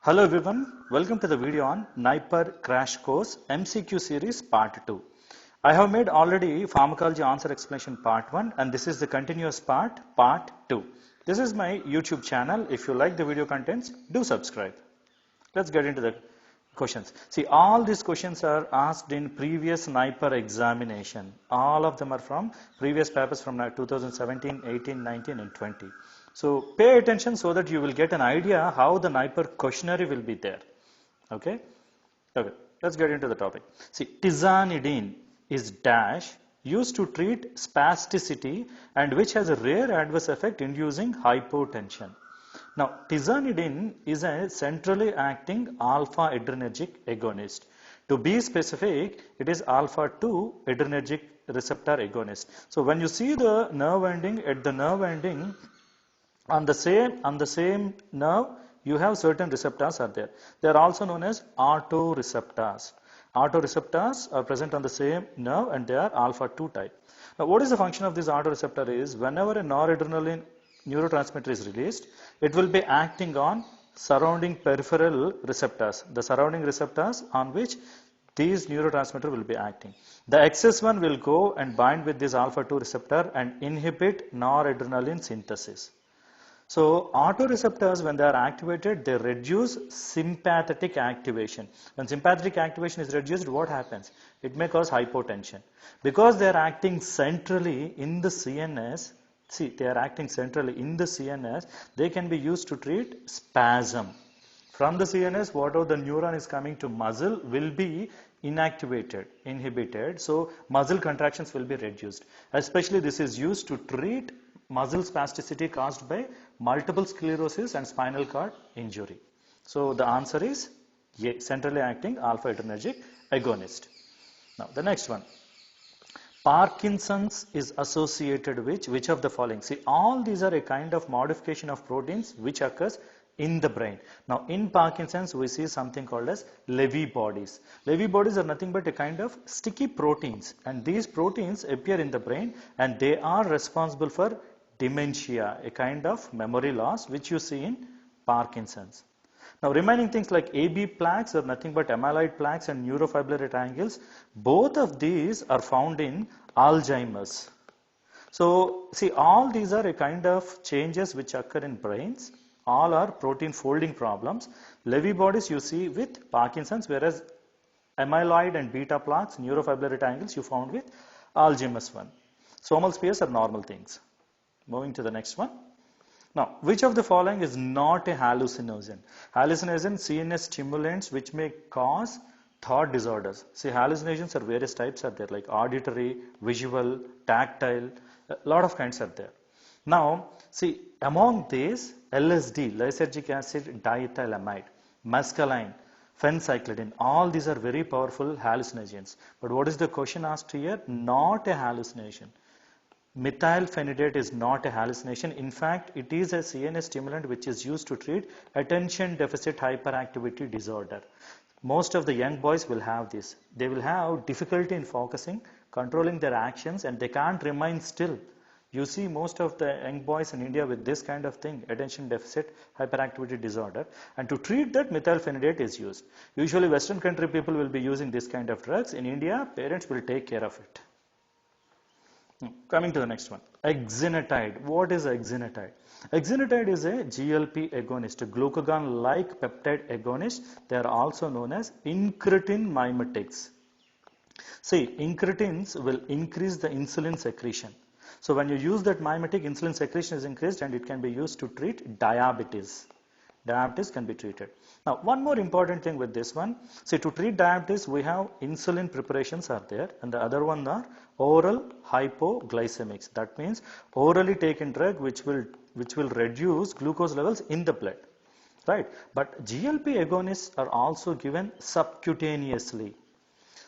Hello everyone, welcome to the video on NIPER Crash Course MCQ series part 2. I have made already pharmacology answer explanation part 1 and this is the continuous part 2. This is my YouTube channel. If you like the video contents, do subscribe. Let's get into the questions. See, all these questions are asked in previous NIPER examination. All of them are from previous papers from 2017, 18, 19 and 20. So pay attention so that you will get an idea how the NIPER questionnaire will be there. Okay? Okay, let's get into the topic. See, tizanidine is dash used to treat spasticity and which has a rare adverse effect inducing hypotension. Now, tizanidine is a centrally acting alpha adrenergic agonist. To be specific, it is alpha 2 adrenergic receptor agonist. So, when you see the nerve ending, at the nerve ending, on the same nerve, you have certain receptors are there. They are also known as autoreceptors. Autoreceptors are present on the same nerve and they are alpha 2 type. Now, what is the function of this autoreceptor is whenever a noradrenaline neurotransmitter is released, it will be acting on surrounding peripheral receptors, the surrounding receptors on which these neurotransmitter will be acting. The excess one will go and bind with this alpha 2 receptor and inhibit noradrenaline synthesis. So autoreceptors, when they are activated, they reduce sympathetic activation. When sympathetic activation is reduced, what happens? It may cause hypotension. Because they are acting centrally in the CNS, see, they are acting centrally in the CNS, they can be used to treat spasm. From the CNS, whatever the neuron is coming to muscle will be inactivated, inhibited. So muscle contractions will be reduced. Especially this is used to treat muscle spasticity caused by multiple sclerosis and spinal cord injury. So the answer is A, centrally acting alpha adrenergic agonist. Now the next one. Parkinson's is associated with which of the following? See, all these are a kind of modification of proteins which occurs in the brain. Now in Parkinson's we see something called as Lewy bodies. Lewy bodies are nothing but a kind of sticky proteins and these proteins appear in the brain and they are responsible for dementia, a kind of memory loss which you see in Parkinson's. Now remaining things like AB plaques are nothing but amyloid plaques and neurofibrillary tangles. Both of these are found in Alzheimer's. So see, all these are a kind of changes which occur in brains. All are protein folding problems. Lewy bodies you see with Parkinson's, whereas amyloid and beta plaques, neurofibrillary tangles you found with Alzheimer's one. Somal spheres are normal things. Moving to the next one. Now, which of the following is not a hallucinogen? Hallucinogen, CNS stimulants which may cause thought disorders. See, hallucinations are various types are there like auditory, visual, tactile, a lot of kinds are there. Now, see, among these, LSD, lysergic acid diethylamide, mescaline, phencyclidine, all these are very powerful hallucinogens. But what is the question asked here? Not a hallucination. Methylphenidate is not a hallucination. In fact, it is a CNS stimulant which is used to treat attention deficit hyperactivity disorder. Most of the young boys will have this. They will have difficulty in focusing, controlling their actions and they can't remain still. You see most of the young boys in India with this kind of thing, attention deficit hyperactivity disorder, and to treat that methylphenidate is used. Usually Western country people will be using this kind of drugs. In India, parents will take care of it. Coming to the next one, exenatide. What is exenatide? Exenatide is a GLP agonist, a glucagon-like peptide agonist. They are also known as incretin mimetics. See, incretins will increase the insulin secretion. So when you use that mimetic, insulin secretion is increased and it can be used to treat diabetes. Diabetes can be treated. Now, one more important thing with this one, see, to treat diabetes, we have insulin preparations are there and the other one are oral hypoglycemics. That means orally taken drug which will reduce glucose levels in the blood, right? But GLP agonists are also given subcutaneously.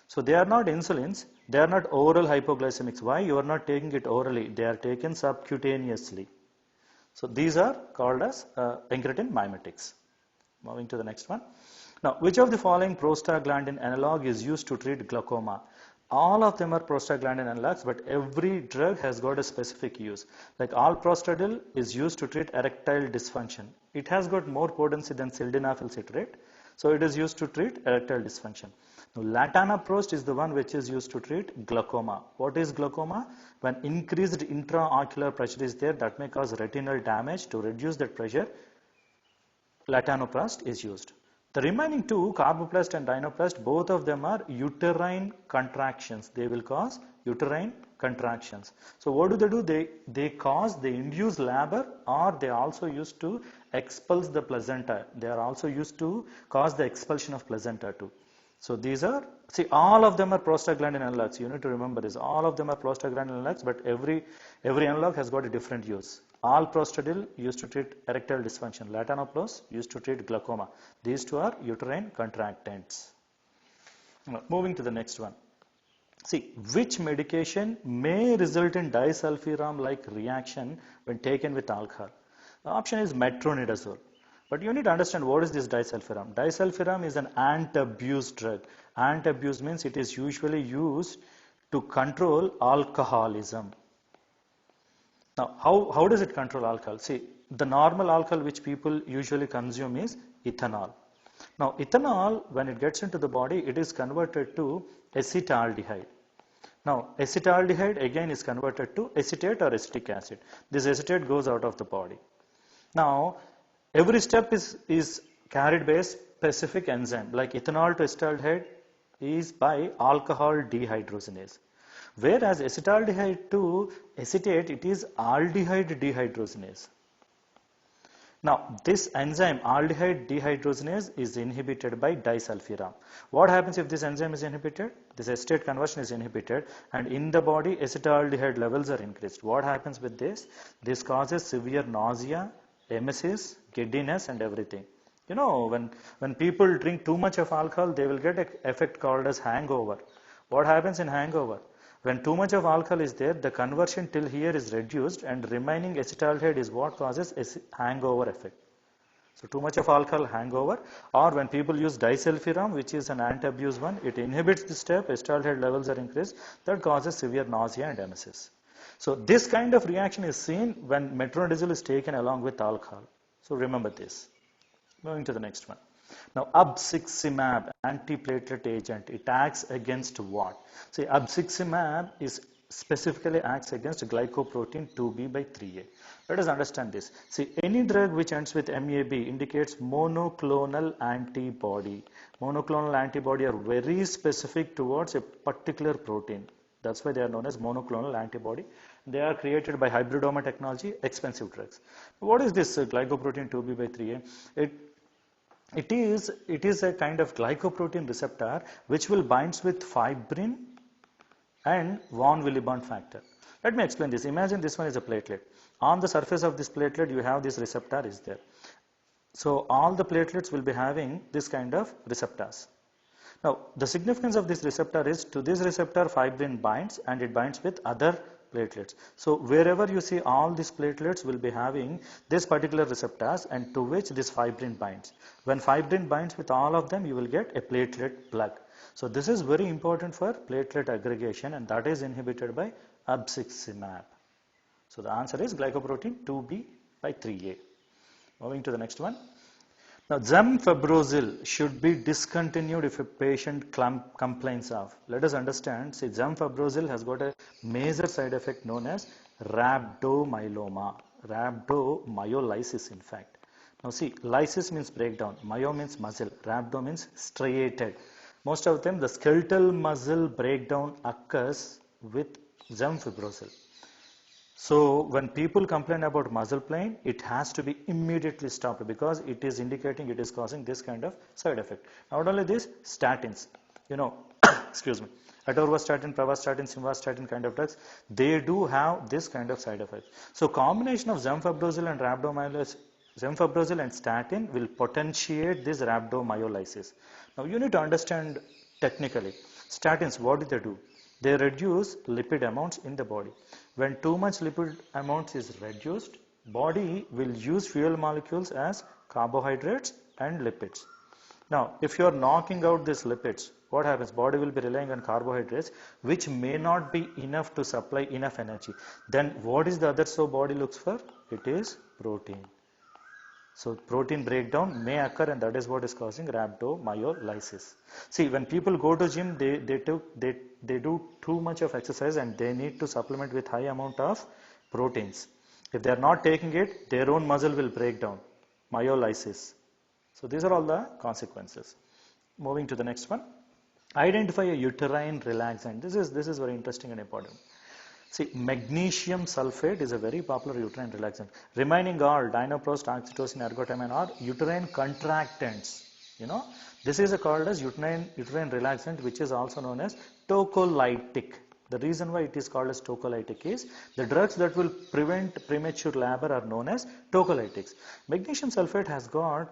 So they are not insulins, they are not oral hypoglycemics. Why? You are not taking it orally, they are taken subcutaneously. So these are called as incretin mimetics. Moving to the next one. Now, which of the following prostaglandin analog is used to treat glaucoma? All of them are prostaglandin analogs, but every drug has got a specific use. Like alprostadil is used to treat erectile dysfunction. It has got more potency than sildenafil citrate, so it is used to treat erectile dysfunction. Now, latanoprost is the one which is used to treat glaucoma. What is glaucoma? When increased intraocular pressure is there, that may cause retinal damage. To reduce that pressure, latanoprost is used. The remaining two, carboplast and rhinoplast, both of them are uterine contractions. They will cause uterine contractions. So what do? They induce labor, or they also used to expulse the placenta. They are also used to cause the expulsion of placenta too. So these are, see, all of them are prostaglandin analogs. You need to remember this. All of them are prostaglandin analogs, but every analog has got a different use. Alprostadil used to treat erectile dysfunction. Latanoprost used to treat glaucoma. These two are uterine contractants. Now, moving to the next one. See, which medication may result in disulfiram-like reaction when taken with alcohol? The option is metronidazole. But you need to understand what is this disulfiram. Disulfiram is an anti-abuse drug. Anti-abuse means it is usually used to control alcoholism. Now, how does it control alcohol? See, the normal alcohol which people usually consume is ethanol. Now, ethanol, when it gets into the body, it is converted to acetaldehyde. Now, acetaldehyde again is converted to acetate or acetic acid. This acetate goes out of the body. Now, every step is carried by a specific enzyme. Like ethanol to acetaldehyde is by alcohol dehydrogenase. Whereas acetaldehyde to acetate, it is aldehyde dehydrogenase. Now, this enzyme aldehyde dehydrogenase is inhibited by disulfiram. What happens if this enzyme is inhibited? This acetate conversion is inhibited, and in the body acetaldehyde levels are increased. What happens with this? This causes severe nausea, emesis, giddiness, and everything. You know, when people drink too much of alcohol, they will get an effect called as hangover. What happens in hangover? When too much of alcohol is there, the conversion till here is reduced, and remaining acetaldehyde is what causes a hangover effect. So too much of alcohol, hangover, or when people use disulfiram, which is an anti-abuse one, it inhibits this step, acetaldehyde levels are increased, that causes severe nausea and emesis. So this kind of reaction is seen when metronidazole is taken along with alcohol. So remember this. Moving to the next one. Now, abciximab, antiplatelet agent, it acts against what? See, abciximab is specifically acts against glycoprotein 2b by 3a. Let us understand this. See, any drug which ends with MAB indicates monoclonal antibody. Monoclonal antibody are very specific towards a particular protein. That's why they are known as monoclonal antibody. They are created by hybridoma technology, expensive drugs. What is this glycoprotein 2b by 3a? It is a kind of glycoprotein receptor which will binds with fibrin and von Willebrand factor. Let me explain this. Imagine this one is a platelet. On the surface of this platelet, you have this receptor is there. So all the platelets will be having this kind of receptors. Now, the significance of this receptor is, to this receptor fibrin binds, and it binds with other platelets. So wherever you see, all these platelets will be having this particular receptors, and to which this fibrin binds. When fibrin binds with all of them, you will get a platelet plug. So this is very important for platelet aggregation, and that is inhibited by abciximab. So the answer is glycoprotein 2b by 3a. Moving to the next one. Now, gemfibrozil should be discontinued if a patient complains of. Let us understand, see, gemfibrozil has got a major side effect known as rhabdomyolama, rhabdomyolysis in fact. Now see, lysis means breakdown, myo means muscle, rhabdo means striated. Most of the time the skeletal muscle breakdown occurs with gemfibrozil. So when people complain about muscle pain, it has to be immediately stopped because it is indicating it is causing this kind of side effect. Not only this, statins, you know, excuse me, atorvastatin, pravastatin, simvastatin kind of drugs, they do have this kind of side effect. So combination of gemfibrozil and rhabdomyolysis, gemfibrozil and statin will potentiate this rhabdomyolysis. Now you need to understand technically, statins, what do? They reduce lipid amounts in the body. When too much lipid amounts is reduced, body will use fuel molecules as carbohydrates and lipids. Now, if you are knocking out these lipids, what happens? Body will be relying on carbohydrates, which may not be enough to supply enough energy. Then what is the other so body looks for? It is protein. So protein breakdown may occur, and that is what is causing rhabdomyolysis. See, when people go to gym, they do too much of exercise and they need to supplement with high amount of proteins. If they are not taking it, their own muscle will break down, myolysis. So these are all the consequences. Moving to the next one. Identify a uterine relaxant. This is very interesting and important. See, magnesium sulfate is a very popular uterine relaxant. Remaining all, dinoprost, oxytocin, ergotamine are uterine contractants. You know, this is called as uterine relaxant, which is also known as tocolytic. The reason why it is called as tocolytic is the drugs that will prevent premature labor are known as tocolytics. Magnesium sulfate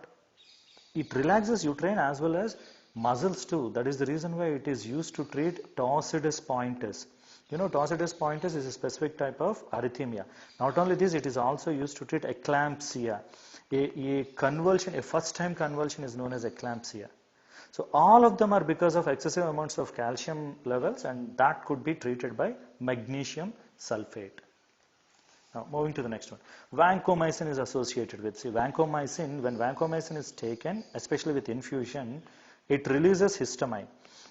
it relaxes uterine as well as muscles too. That is the reason why it is used to treat Torsades pointus. You know, Torsades pointus is a specific type of arrhythmia. Not only this, it is also used to treat eclampsia. A convulsion, a first time convulsion is known as eclampsia. So all of them are because of excessive amounts of calcium levels, and that could be treated by magnesium sulfate. Now moving to the next one. Vancomycin is associated with, see, vancomycin, when vancomycin is taken, especially with infusion, it releases histamine.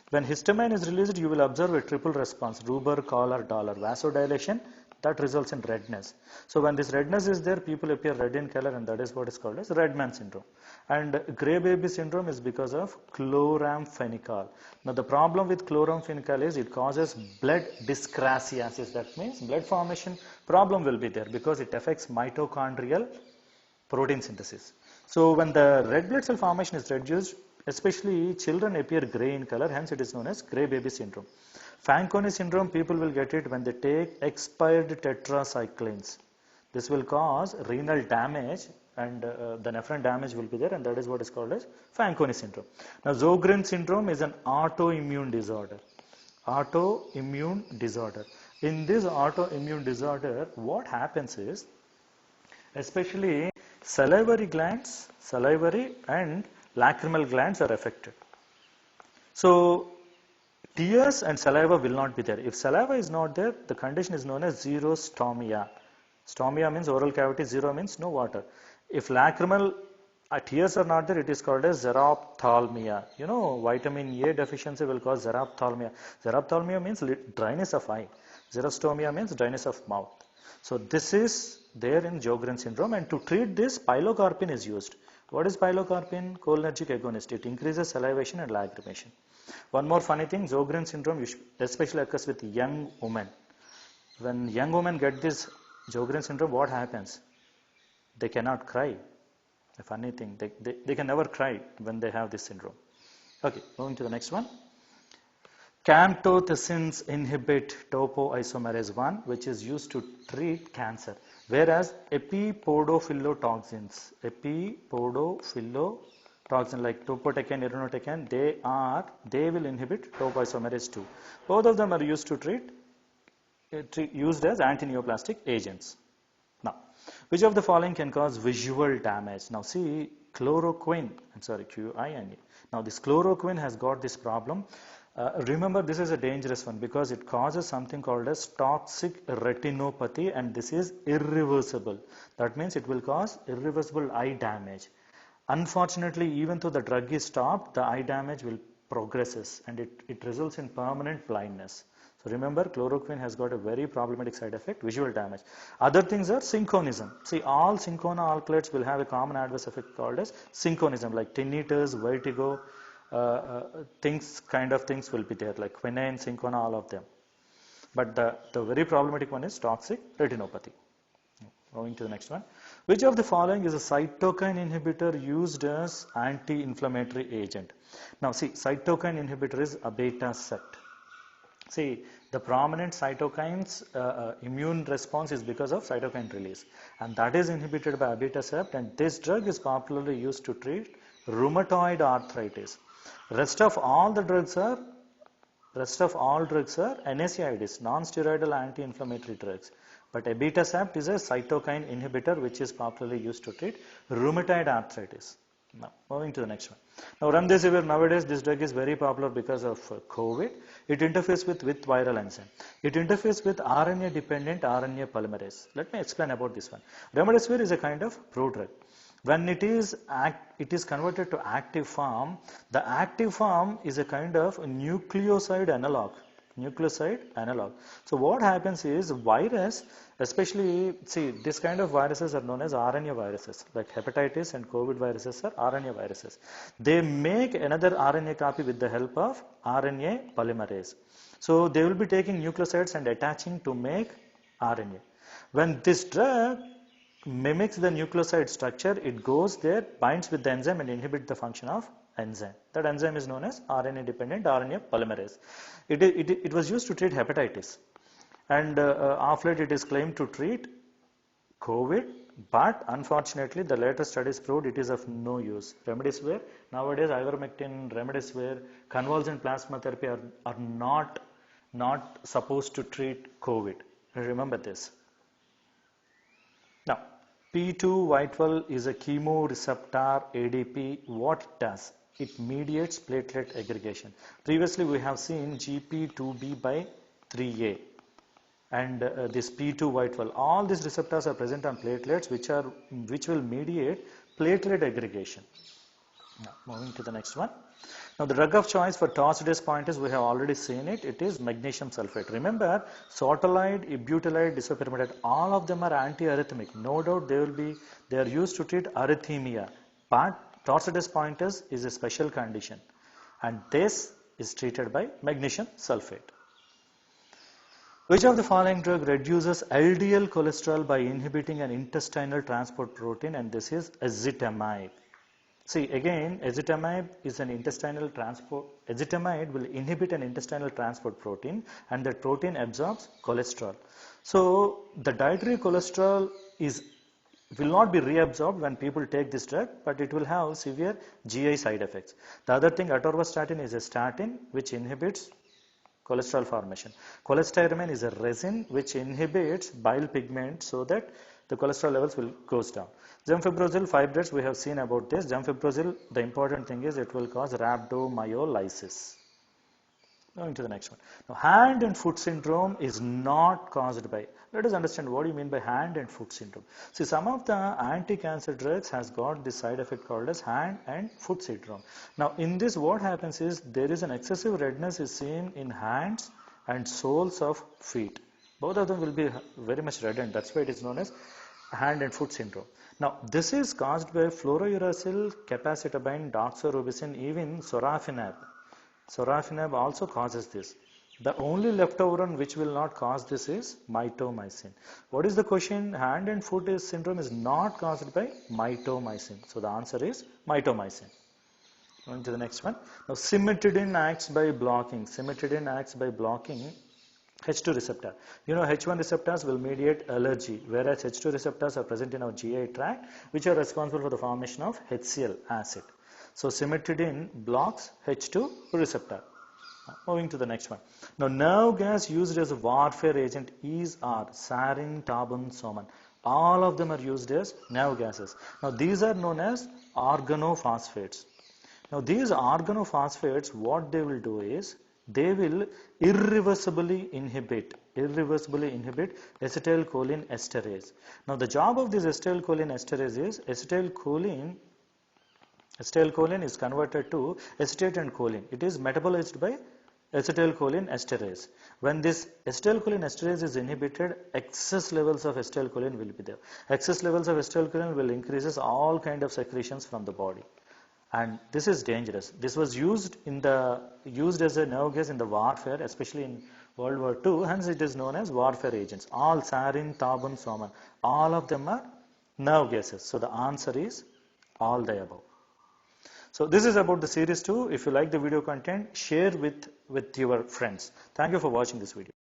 When histamine is released, you will observe a triple response, rubor, choler, dolor. Vasodilation, that results in redness. So when this redness is there, people appear red in color, and that is what is called as red man syndrome. And gray baby syndrome is because of chloramphenicol. Now the problem with chloramphenicol is it causes blood dyscrasiasis. That means blood formation problem will be there because it affects mitochondrial protein synthesis. So when the red blood cell formation is reduced, especially children appear gray in color, hence it is known as gray baby syndrome. Fanconi syndrome, people will get it when they take expired tetracyclines. This will cause renal damage, and the nephron damage will be there, and that is what is called as Fanconi syndrome. Now Sjogren syndrome is an autoimmune disorder. Autoimmune disorder. In this autoimmune disorder, what happens is, especially salivary and lacrimal glands are affected. So tears and saliva will not be there. If saliva is not there, the condition is known as xerostomia. Stomia means oral cavity, zero means no water. If lacrimal tears are not there, it is called as xerophthalmia. You know, vitamin A deficiency will cause xerophthalmia. Xerophthalmia means dryness of eye. Xerostomia means dryness of mouth. So this is there in Sjogren syndrome, and to treat this, pilocarpine is used. What is pilocarpine? Cholinergic agonist. It increases salivation and lacrimation. One more funny thing, Sjogren syndrome especially occurs with young women. When young women get this Sjogren syndrome, what happens? They cannot cry. A funny thing, they can never cry when they have this syndrome. Okay, moving to the next one. Camptothecins inhibit topoisomerase 1, which is used to treat cancer. Whereas epipodophyllitoxins like topotecan, irinotecan, they will inhibit topoisomerase 2. Both of them are used to used as antineoplastic agents. Now, which of the following can cause visual damage? Now see, chloroquine, QINE. Now this chloroquine has got this problem. Remember, this is a dangerous one because it causes something called as toxic retinopathy, and this is irreversible. That means it will cause irreversible eye damage. Unfortunately, even though the drug is stopped, the eye damage will progresses, and it results in permanent blindness. So remember, chloroquine has got a very problematic side effect, visual damage. Other things are synchronism. See, all Syncona alkaloids will have a common adverse effect called as synchronism, like tinnitus, vertigo, kind of things will be there, like quinine, Syncona, all of them. But the very problematic one is toxic retinopathy. Moving to the next one. Which of the following is a cytokine inhibitor used as anti-inflammatory agent? Now see, cytokine inhibitor is abatacept. See, the prominent cytokines immune response is because of cytokine release, and that is inhibited by abatacept, and this drug is popularly used to treat rheumatoid arthritis. Rest of all drugs are NSAIDs, non-steroidal anti-inflammatory drugs. But abatacept is a cytokine inhibitor which is popularly used to treat rheumatoid arthritis. Now, moving to the next one. Now, remdesivir, nowadays this drug is very popular because of COVID. It interferes with viral enzyme. It interferes with RNA-dependent RNA polymerase. Let me explain about this one. Remdesivir is a kind of prodrug. When it is converted to active form, the active form is a kind of nucleoside analog. So what happens is virus, especially, see, this kind of viruses are known as RNA viruses, like hepatitis and COVID viruses are RNA viruses. They make another RNA copy with the help of RNA polymerase. So they will be taking nucleosides and attaching to make RNA. When this drug mimics the nucleoside structure, it goes there, binds with the enzyme and inhibits the function of enzyme. That enzyme is known as RNA dependent RNA polymerase. It was used to treat hepatitis, and of late it is claimed to treat COVID, but unfortunately the latest studies proved it is of no use. Remdesivir, nowadays ivermectin, remdesivir, convalescent plasma therapy are not supposed to treat COVID. Remember this. Now, P2Y12 is a chemoreceptor ADP. What it does? It mediates platelet aggregation. Previously, we have seen GP2B by 3A and this P2Y12. All these receptors are present on platelets, which will mediate platelet aggregation. Now, moving to the next one. Now, the drug of choice for torsades pointis, we have already seen it. It is magnesium sulfate. Remember, sotalide, ibutylide, disopyramidate, all of them are antiarrhythmic. No doubt they are used to treat arrhythmia. But torsades pointis is a special condition, and this is treated by magnesium sulfate. Which of the following drug reduces LDL cholesterol by inhibiting an intestinal transport protein? And this is ezetimibe. See, again, ezetimibe is an intestinal transport. Ezetimibe will inhibit an intestinal transport protein, and that protein absorbs cholesterol. So the dietary cholesterol will not be reabsorbed when people take this drug, but it will have severe GI side effects. The other thing, atorvastatin is a statin which inhibits cholesterol formation. Cholestyramine is a resin which inhibits bile pigment so that the cholesterol levels will goes down. Gemfibrozil fibrates, we have seen about this. Gemfibrozil, the important thing is it will cause rhabdomyolysis. Going to the next one. Now, hand and foot syndrome is not caused by. Let us understand what do you mean by hand and foot syndrome. See, some of the anti-cancer drugs has got this side effect called as hand and foot syndrome. Now, in this, what happens is there is an excessive redness is seen in hands and soles of feet. Both of them will be very much reddened. That's why it is known as hand and foot syndrome. Now, this is caused by fluorouracil, capecitabine, doxorubicin, even sorafenib. Sorafenib also causes this. The only leftover one which will not cause this is mitomycin. What is the question? Hand and foot syndrome is not caused by mitomycin. So the answer is mitomycin. Going to the next one. Now, cimetidine acts by blocking. Cimetidine acts by blocking H2 receptor. You know, H1 receptors will mediate allergy, whereas H2 receptors are present in our GI tract, which are responsible for the formation of HCl acid. So cimetidine blocks H2 receptor. Moving to the next one. Now, nerve gas used as a warfare agent are sarin, tarbon, soman. All of them are used as nerve gases. Now, these are known as organophosphates. Now, these organophosphates, what they will do is, they will irreversibly inhibit acetylcholine esterase. Now, the job of this acetylcholine esterase is acetylcholine is converted to acetate and choline. It is metabolized by acetylcholine esterase. When this acetylcholine esterase is inhibited, excess levels of acetylcholine will be there. Excess levels of acetylcholine will increases all kind of secretions from the body. And this is dangerous. This was used as a nerve gas in the warfare, especially in World War II. Hence, it is known as warfare agents. All sarin, tarbon, soman, all of them are nerve gases. So the answer is all the above. So this is about the series 2. If you like the video content, share with your friends. Thank you for watching this video.